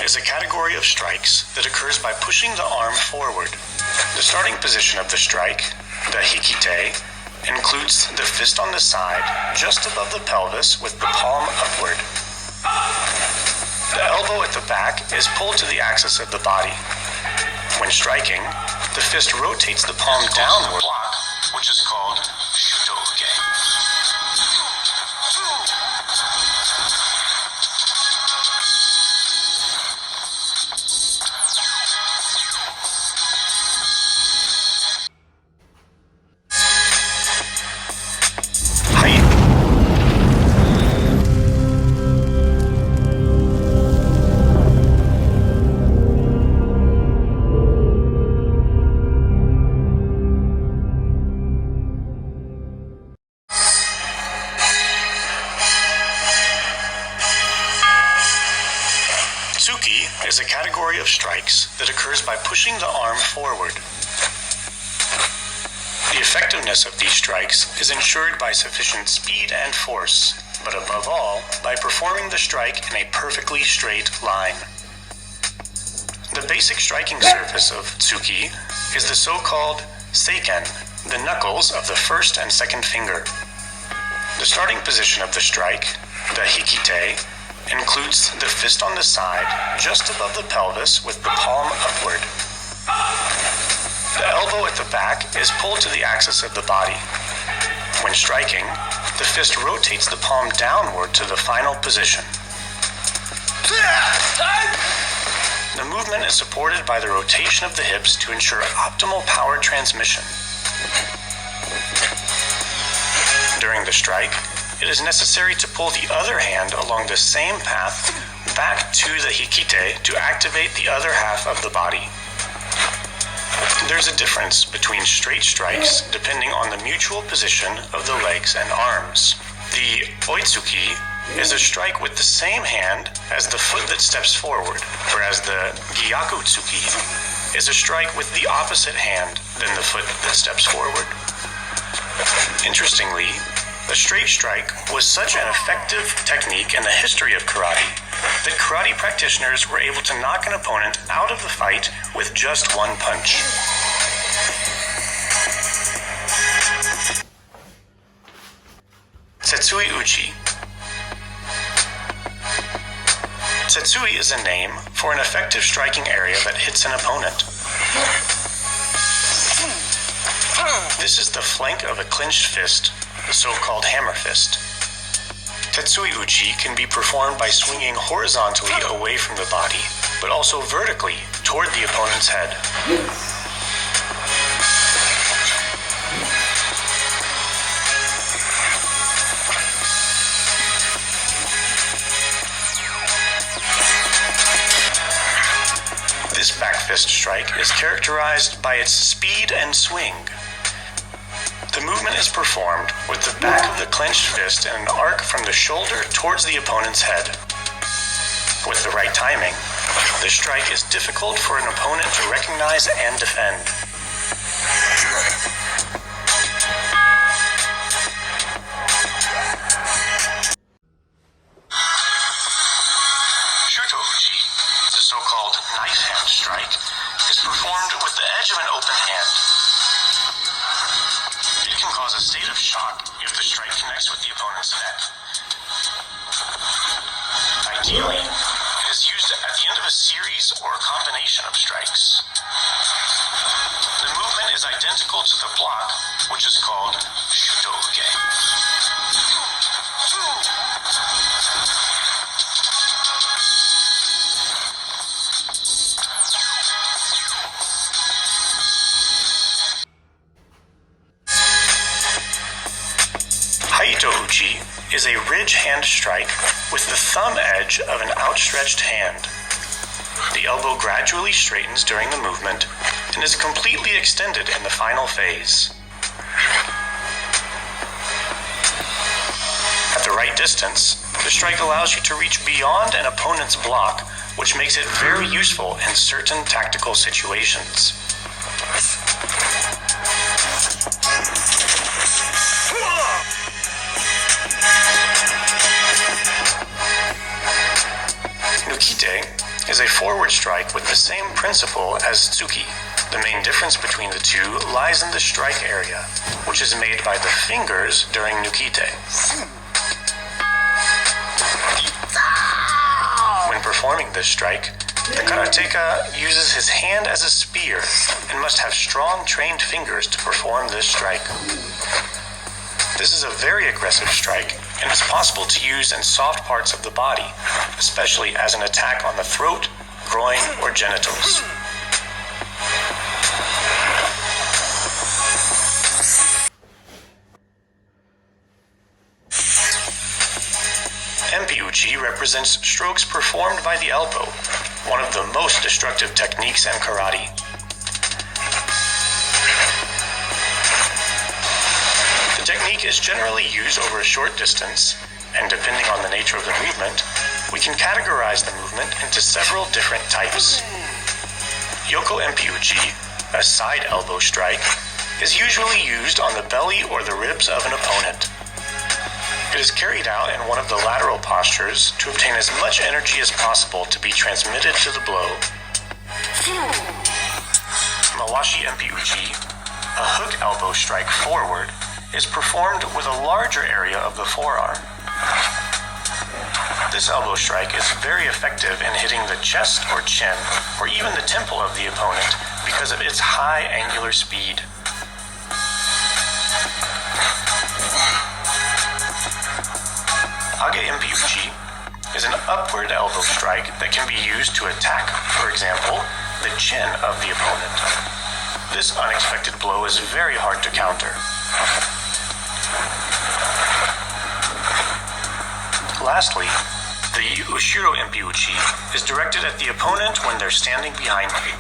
is a category of strikes that occurs by pushing the arm forward. The starting position of the strike, the hikite, includes the fist on the side, just above the pelvis with the palm upward. The elbow at the back is pulled to the axis of the body. When striking, the fist rotates the palm downward, which is called shuto-uke. Tsuki is a category of strikes that occurs by pushing the arm forward. The effectiveness of these strikes is ensured by sufficient speed and force, but above all, by performing the strike in a perfectly straight line. The basic striking surface of Tsuki is the so-called seiken, the knuckles of the first and second finger. The starting position of the strike, the hikite, includes the fist on the side, just above the pelvis with the palm upward. The elbow at the back is pulled to the axis of the body. When striking, the fist rotates the palm downward to the final position. The movement is supported by the rotation of the hips to ensure optimal power transmission. During the strike, it is necessary to pull the other hand along the same path back to the hikite to activate the other half of the body. There's a difference between straight strikes depending on the mutual position of the legs and arms. The oitsuki is a strike with the same hand as the foot that steps forward, whereas the gyakutsuki is a strike with the opposite hand than the foot that steps forward. Interestingly, the straight strike was such an effective technique in the history of karate that karate practitioners were able to knock an opponent out of the fight with just one punch. Tetsui uchi. Tetsui is a name for an effective striking area that hits an opponent. This is the flank of a clenched fist, the so-called hammer fist. Tetsui uchi can be performed by swinging horizontally away from the body, but also vertically toward the opponent's head. This back fist strike is characterized by its speed and swing. The movement is performed with the back of the clenched fist in an arc from the shoulder towards the opponent's head. With the right timing, the strike is difficult for an opponent to recognize and defend. Shuto-uchi, the so-called knife hand strike, is performed with the edge of an open hand. It can cause a state of shock if the strike connects with the opponent's neck. Ideally, it is used at the end of a series or a combination of strikes. The movement is identical to the block, which is called shuto-uke. Haito-uchi is a ridge hand strike with the thumb edge of an outstretched hand. The elbow gradually straightens during the movement and is completely extended in the final phase. At the right distance, the strike allows you to reach beyond an opponent's block, which makes it very useful in certain tactical situations. Nukite is a forward strike with the same principle as Tsuki. The main difference between the two lies in the strike area, which is made by the fingers during Nukite. When performing this strike, the karateka uses his hand as a spear and must have strong, trained fingers to perform this strike. This is a very aggressive strike and is possible to use in soft parts of the body, especially as an attack on the throat, groin, or genitals. Enpi-uchi represents strokes performed by the elbow, one of the most destructive techniques in karate. The technique is generally used over a short distance, and depending on the nature of the movement, we can categorize the movement into several different types. Yoko Enpi-uchi, a side elbow strike, is usually used on the belly or the ribs of an opponent. It is carried out in one of the lateral postures to obtain as much energy as possible to be transmitted to the blow. Mawashi Enpi-uchi, a hook elbow strike forward, is performed with a larger area of the forearm. This elbow strike is very effective in hitting the chest or chin, or even the temple of the opponent because of its high angular speed. Age Enpi-uchi is an upward elbow strike that can be used to attack, for example, the chin of the opponent. This unexpected blow is very hard to counter. Lastly, the Ushiro Enpi-uchi is directed at the opponent when they're standing behind you.